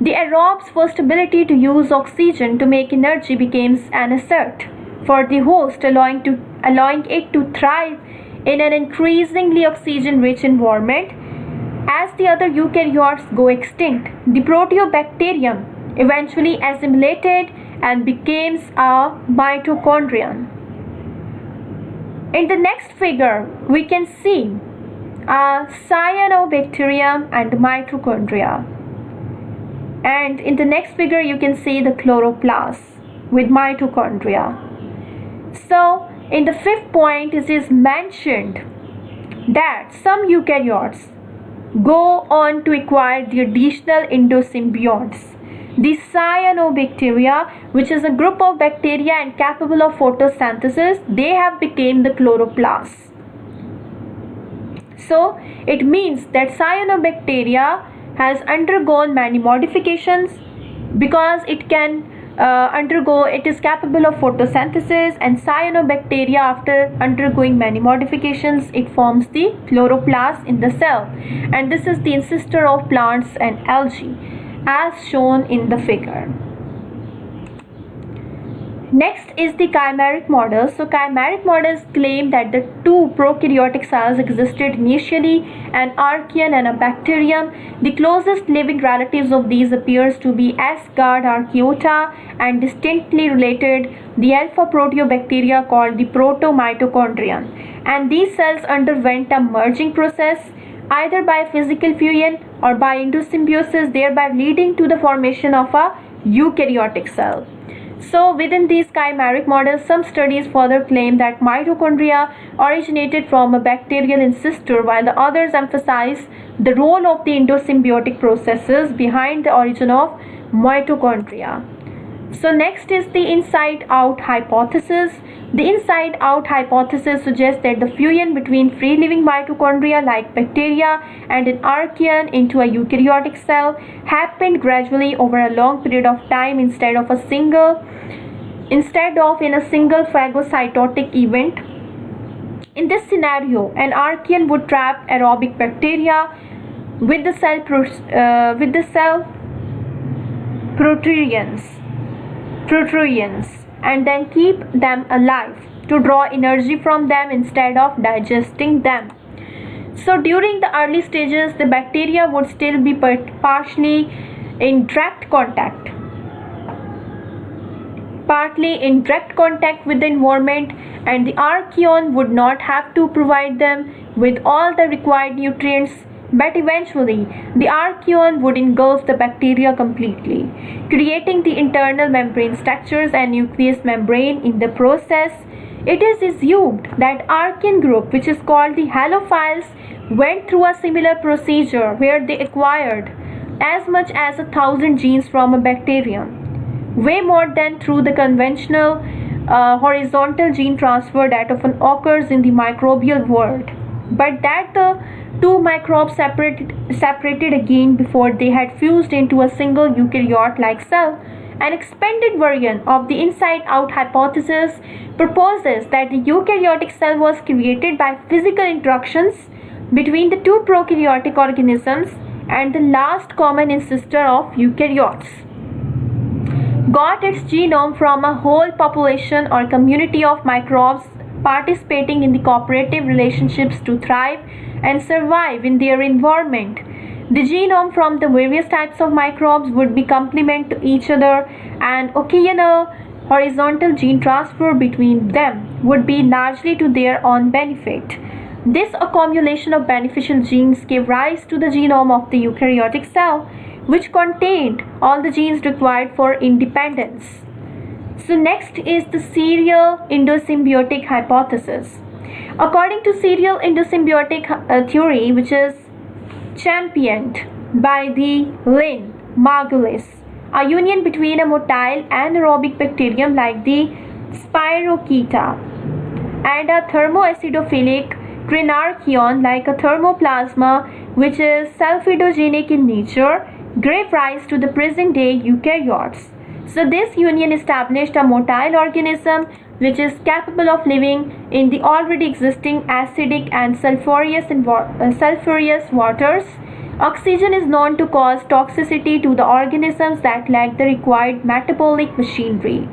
the aerobe's first ability to use oxygen to make energy becomes an asset for the host, allowing it to thrive in an increasingly oxygen-rich environment. As the other eukaryotes go extinct, the proteobacterium eventually assimilated and becomes a mitochondrion. In the next figure, we can see a cyanobacterium and mitochondria. And in the next figure, you can see the chloroplast with mitochondria. So, in the fifth point, it is mentioned that some eukaryotes go on to acquire the additional endosymbionts. The cyanobacteria, which is a group of bacteria and capable of photosynthesis, they have become the chloroplasts. So, it means that cyanobacteria has undergone many modifications because it can it is capable of photosynthesis, and cyanobacteria, after undergoing many modifications, it forms the chloroplast in the cell, and this is the ancestor of plants and algae as shown in the figure. Next is the chimeric model. So chimeric models claim that the two prokaryotic cells existed initially, an archaean and a bacterium. The closest living relatives of these appears to be Asgard Archaeota, and distinctly related the alpha proteobacteria called the proto-mitochondrion. And these cells underwent a merging process either by physical fusion or by endosymbiosis, thereby leading to the formation of a eukaryotic cell. So within these chimeric models, some studies further claim that mitochondria originated from a bacterial ancestor, while the others emphasize the role of the endosymbiotic processes behind the origin of mitochondria. So next is the inside-out hypothesis. The inside-out hypothesis suggests that the fusion between free-living mitochondria like bacteria and an archaean into a eukaryotic cell happened gradually over a long period of time instead of in a single phagocytotic event. In this scenario, an archaean would trap aerobic bacteria with the cell protrusions and then keep them alive to draw energy from them instead of digesting them. So during the early stages, the bacteria would still be partly in direct contact with the environment, and the archaeon would not have to provide them with all the required nutrients, but eventually the archaeon would engulf the bacteria completely, creating the internal membrane structures and nucleus membrane. In the process, it is assumed that archaean group, which is called the Halophiles, went through a similar procedure where they acquired as much as 1,000 genes from a bacterium, way more than through the conventional horizontal gene transfer that often occurs in the microbial world, but that the two microbes separated again before they had fused into a single eukaryote-like cell. An expanded version of the inside-out hypothesis proposes that the eukaryotic cell was created by physical interactions between the two prokaryotic organisms, and the last common ancestor of eukaryotes got its genome from a whole population or community of microbes participating in the cooperative relationships to thrive and survive in their environment. The genome from the various types of microbes would be complement to each other, and occasional horizontal gene transfer between them would be largely to their own benefit. This accumulation of beneficial genes gave rise to the genome of the eukaryotic cell, which contained all the genes required for independence. So next is the serial endosymbiotic hypothesis. According to serial endosymbiotic theory, which is championed by the Lynn Margulis, a union between a motile anaerobic bacterium like the Spirochaeta and a thermoacidophilic Crenarchaeon, like a thermoplasma which is self-idogenic in nature, gave rise to the present-day eukaryotes. So this union established a motile organism which is capable of living in the already existing acidic and sulfurous waters. Oxygen is known to cause toxicity to the organisms that lack the required metabolic machinery.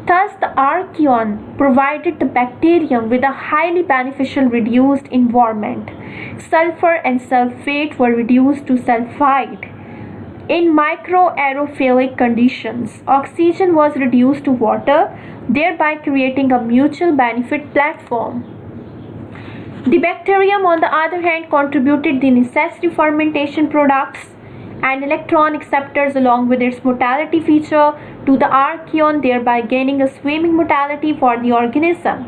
Thus, the Archaeon provided the bacterium with a highly beneficial reduced environment. Sulfur and sulfate were reduced to sulfide. In microaerophilic conditions, oxygen was reduced to water, thereby creating a mutual benefit platform. The bacterium, on the other hand, contributed the necessary fermentation products and electron acceptors along with its motility feature to the Archaeon, thereby gaining a swimming motility for the organism.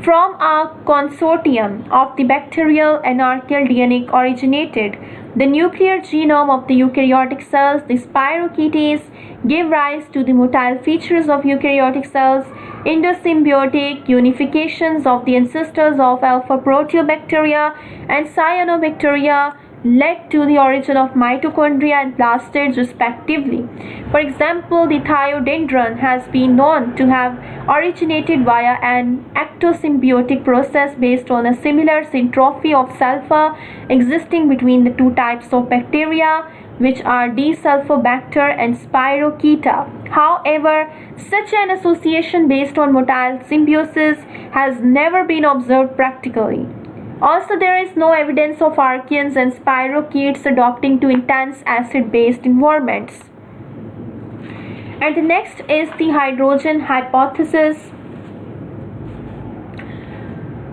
From a consortium of the bacterial and archaeal DNA originated the nuclear genome of the eukaryotic cells. The spirochetes gave rise to the motile features of eukaryotic cells. Endosymbiotic unifications of the ancestors of alpha proteobacteria and cyanobacteria led to the origin of mitochondria and plastids respectively. For example, the thiodendron has been known to have originated via an ectosymbiotic process based on a similar syntrophy of sulfur existing between the two types of bacteria, which are desulfobacter and spirocheta. However, such an association based on motile symbiosis has never been observed practically. Also, there is no evidence of archaeans and spirochetes adapting to intense acid-based environments. And the next is the hydrogen hypothesis.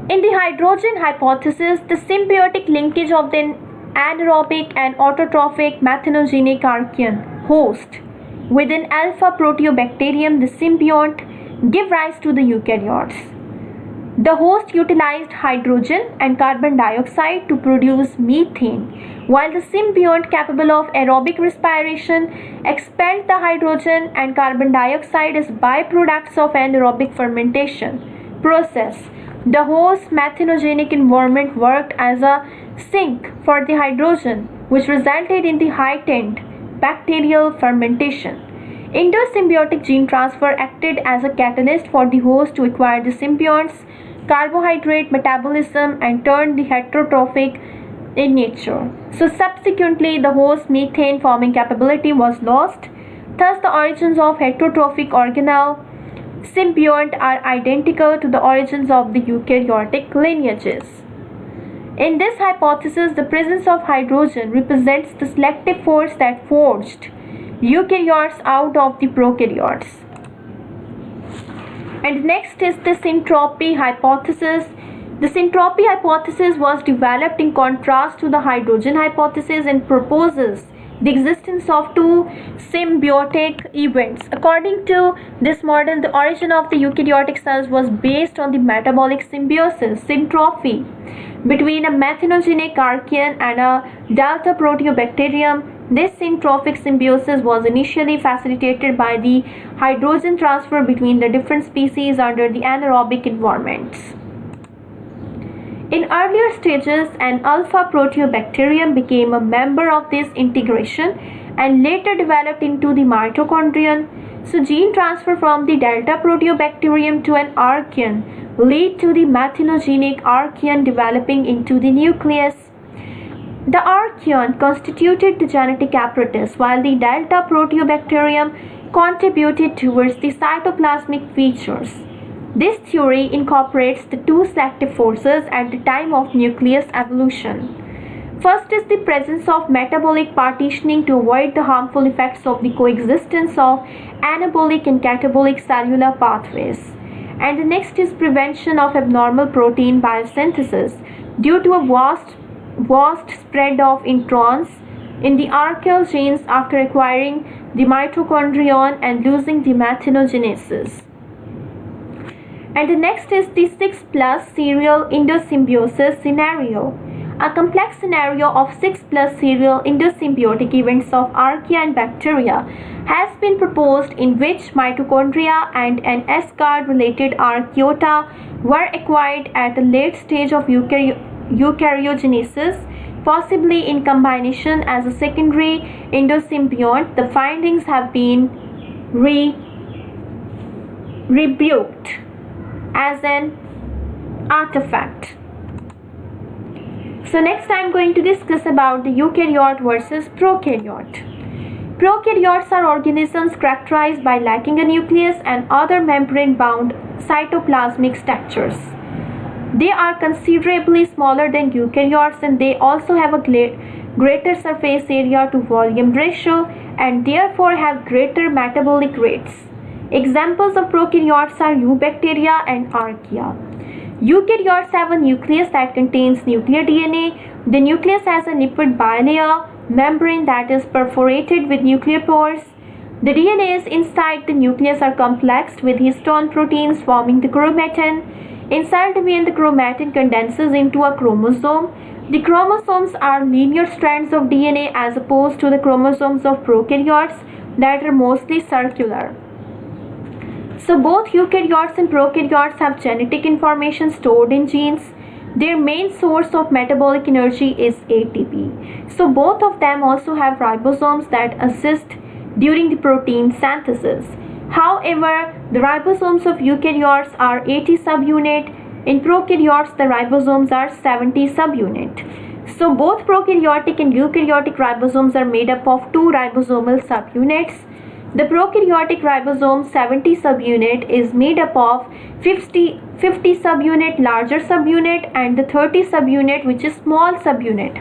In the hydrogen hypothesis, the symbiotic linkage of the anaerobic and autotrophic methanogenic archaean host with an alpha proteobacterium, the symbiont, give rise to the eukaryotes. The host utilized hydrogen and carbon dioxide to produce methane, while the symbiont, capable of aerobic respiration, expelled the hydrogen and carbon dioxide as byproducts of anaerobic fermentation process. The host's methanogenic environment worked as a sink for the hydrogen, which resulted in the heightened bacterial fermentation. Endosymbiotic gene transfer acted as a catalyst for the host to acquire the symbiont's carbohydrate metabolism and turn the heterotrophic in nature. So subsequently, the host's methane forming capability was lost. Thus, the origins of heterotrophic organelle symbiont are identical to the origins of the eukaryotic lineages. In this hypothesis, the presence of hydrogen represents the selective force that forged eukaryotes out of the prokaryotes. And next is the Entropy Hypothesis. The Entropy Hypothesis was developed in contrast to the hydrogen hypothesis and proposes the existence of two symbiotic events. According to this model, the origin of the eukaryotic cells was based on the metabolic symbiosis, syntrophy, between a methanogenic archaean and a delta proteobacterium. This syntrophic symbiosis was initially facilitated by the hydrogen transfer between the different species under the anaerobic environments. In earlier stages, an alpha proteobacterium became a member of this integration and later developed into the mitochondrion. So gene transfer from the delta proteobacterium to an archaean lead to the methanogenic archaean developing into the nucleus. The archaeon constituted the genetic apparatus, while the delta proteobacterium contributed towards the cytoplasmic features. This theory incorporates the two selective forces at the time of nucleus evolution. First is the presence of metabolic partitioning to avoid the harmful effects of the coexistence of anabolic and catabolic cellular pathways. And the next is prevention of abnormal protein biosynthesis due to a vast spread of introns in the archaeal genes after acquiring the mitochondrion and losing the methanogenesis. And the next is the 6+ serial endosymbiosis scenario. a complex scenario of 6 plus serial endosymbiotic events of archaea and bacteria has been proposed, in which mitochondria and an S-card related archaeota were acquired at a late stage of eukaryogenesis, possibly in combination as a secondary endosymbiont. The findings have been rebuked as an artifact. So next I am going to discuss about the eukaryote versus prokaryote. Prokaryotes are organisms characterized by lacking a nucleus and other membrane-bound cytoplasmic structures. They are considerably smaller than eukaryotes, and they also have a greater surface area to volume ratio and therefore have greater metabolic rates. Examples of prokaryotes are eubacteria and archaea. Eukaryotes have a nucleus that contains nuclear DNA. The nucleus has a lipid bilayer membrane that is perforated with nuclear pores. The DNAs inside the nucleus are complexed with histone proteins forming the chromatin. In cell division, the chromatin condenses into a chromosome. The chromosomes are linear strands of DNA as opposed to the chromosomes of prokaryotes that are mostly circular. So both eukaryotes and prokaryotes have genetic information stored in genes. Their main source of metabolic energy is ATP. So both of them also have ribosomes that assist during the protein synthesis. However, the ribosomes of eukaryotes are 80 subunit. In prokaryotes, the ribosomes are 70 subunit. So both prokaryotic and eukaryotic ribosomes are made up of 2 ribosomal subunits. The prokaryotic ribosome 70 subunit is made up of 50 subunit larger subunit and the 30 subunit which is small subunit.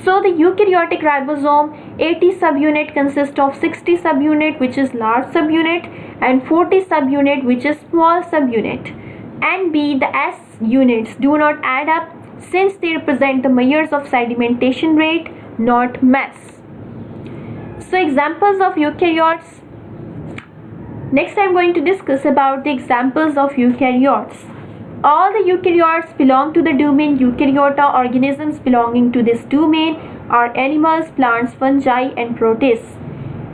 So the eukaryotic ribosome 80 subunit consists of 60 subunit which is large subunit and 40 subunit which is small subunit. And B, the S units do not add up since they represent the measures of sedimentation rate, not mass. So examples of eukaryotes. Next I am going to discuss about the examples of eukaryotes. All the eukaryotes belong to the domain Eukaryota. Organisms belonging to this domain are animals, plants, fungi and protists.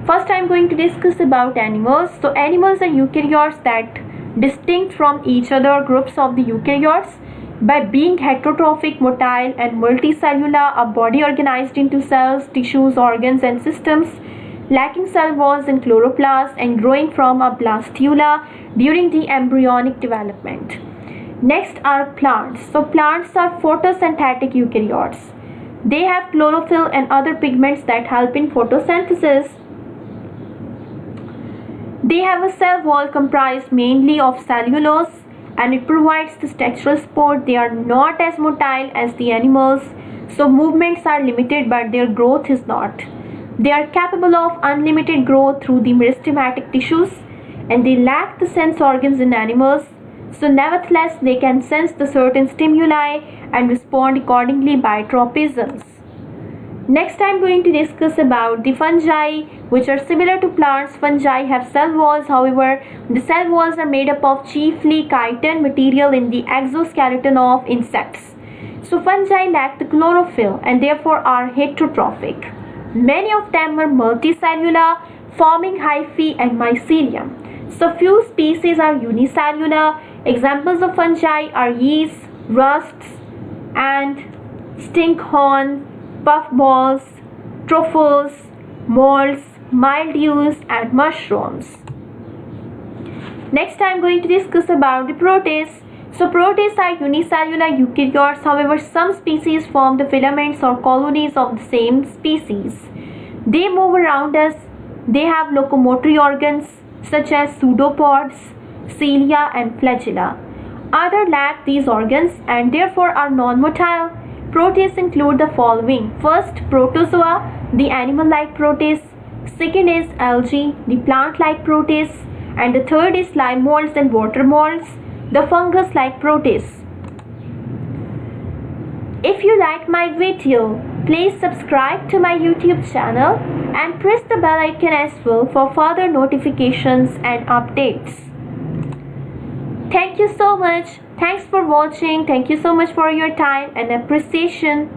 First I am going to discuss about animals. So animals are eukaryotes that distinct from each other groups of the eukaryotes by being heterotrophic, motile and multicellular, a body organized into cells, tissues, organs and systems, lacking cell walls and chloroplasts and growing from a blastula during the embryonic development. Next are plants. So plants are photosynthetic eukaryotes. They have chlorophyll and other pigments that help in photosynthesis. They have a cell wall comprised mainly of cellulose and it provides the structural support. They are not as motile as the animals, so movements are limited but their growth is not. They are capable of unlimited growth through the meristematic tissues and they lack the sense organs in animals. So nevertheless, they can sense the certain stimuli and respond accordingly by tropisms. Next I am going to discuss about the fungi, which are similar to plants. Fungi have cell walls, however, the cell walls are made up of chiefly chitin material in the exoskeleton of insects. So fungi lack the chlorophyll and therefore are heterotrophic. Many of them are multicellular, forming hyphae and mycelium. So few species are unicellular. Examples of fungi are yeasts, rusts, and stinkhorn, puffballs, truffles, molds, mildews, and mushrooms. Next I am going to discuss about the protists. So protists are unicellular eukaryotes. However, some species form the filaments or colonies of the same species. They move around us. They have locomotory organs such as pseudopods, cilia and flagella. Others lack these organs and therefore are non-motile. Protists include the following. First, protozoa, the animal-like protists. Second is algae, the plant-like protists. And the third is slime molds and water molds, the fungus-like protists. If you like my video, please subscribe to my YouTube channel and press the bell icon as well for further notifications and updates. Thank you so much. Thanks for watching. Thank you so much for your time and appreciation.